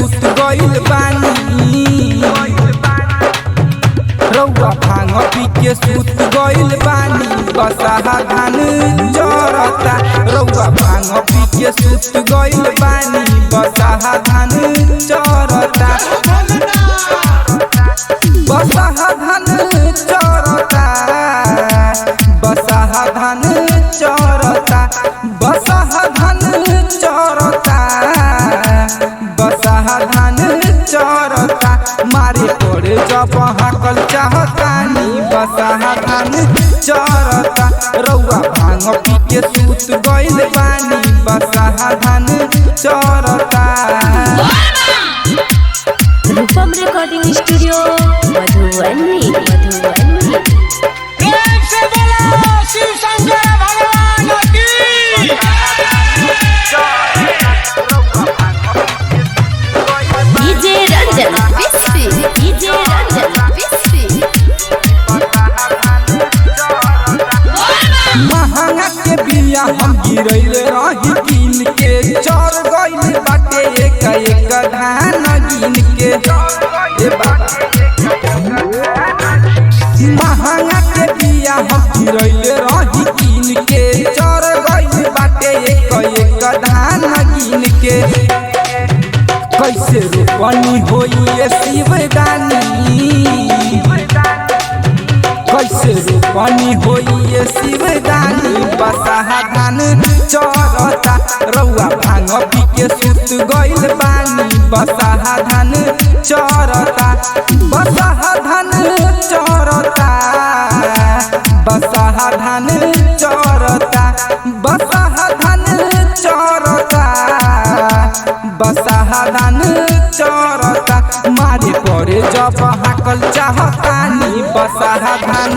सुत गइल बानी रउआ भांग पी के सुत गइल बानी बसाहा धान चरता रउआ भांग पी के सुत गइल बानी बसाहा धान चरता बसाहा धान चरता बसाहा धान चरता बसाहा धान चरता बसाहा धान चरता मारे पड़े जब हाकल चाहतानी बसाहा धान चरता रउआ भांग पी के सुत गइल बानी बसाहा धान चरता। रूपम रिकॉर्डिंग स्टूडियो मधुबनी प्रेम से बोलो शिव शंकर भगवान की। डीजे रंजन महंगा के बिया हम गिरैल रही कीन के चढ़ गइल बाटे एक धान गिन के महंगा के बिया हम गिरैल रही कीन के चढ़ गइल बाटे एक धान गिन के कैसे रोपनी होई शिवदानी कैसे रोपनी होई शिवदानी बसाहा धान चरता रउआ भांग पी के सुत गइल बानी बसाहा धान चरता बसाहा धान चरता बसाहा धान चरता बसाहा धान चरता बसाहा धान चरता मारे पड़े जब हाकल चाहतानी बसाहा धान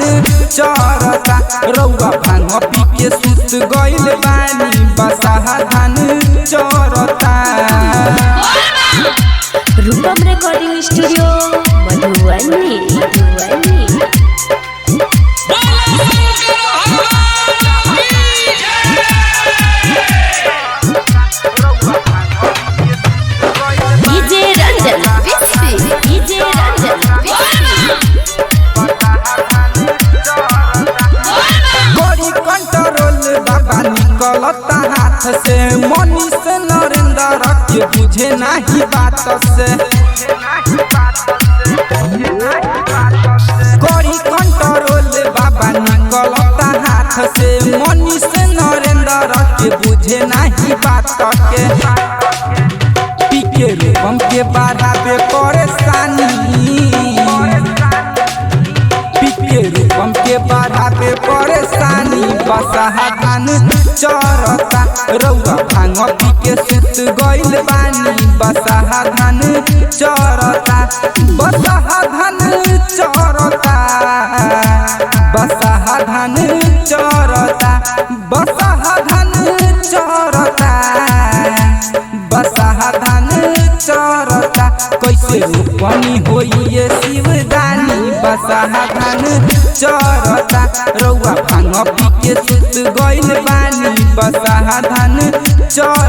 चरता रउआ भांग पी के सुत गइल बानी बसाहा धान चरता। Rupam recording studio Madhubani DJ Ranjan बड़ी कंट्रोल बाबा निकलता हाथ से मनीष नरेंद्र के बुझे नहीं बात से बड़ी कंट्रोल बाबा निकलता हाथ से मनीष नरेंद्र के बुझे नहीं बात के पी के रूपम के बढ़ावे परेशानी के रूपम के बढ़ावे परेशानी बसाहा धान चरता रउआ भांग पी के सुत गइल बानी बसाहा धान चरता बसाहा धान चरता बसाहा धान चरता बसाहा धान चरता बसाहा धान चरता कैसे रोपनी होई शिवदानी बसाहा धान चरता रउआ भांग पी के सुत गइल बानी बसाहा धान चरता।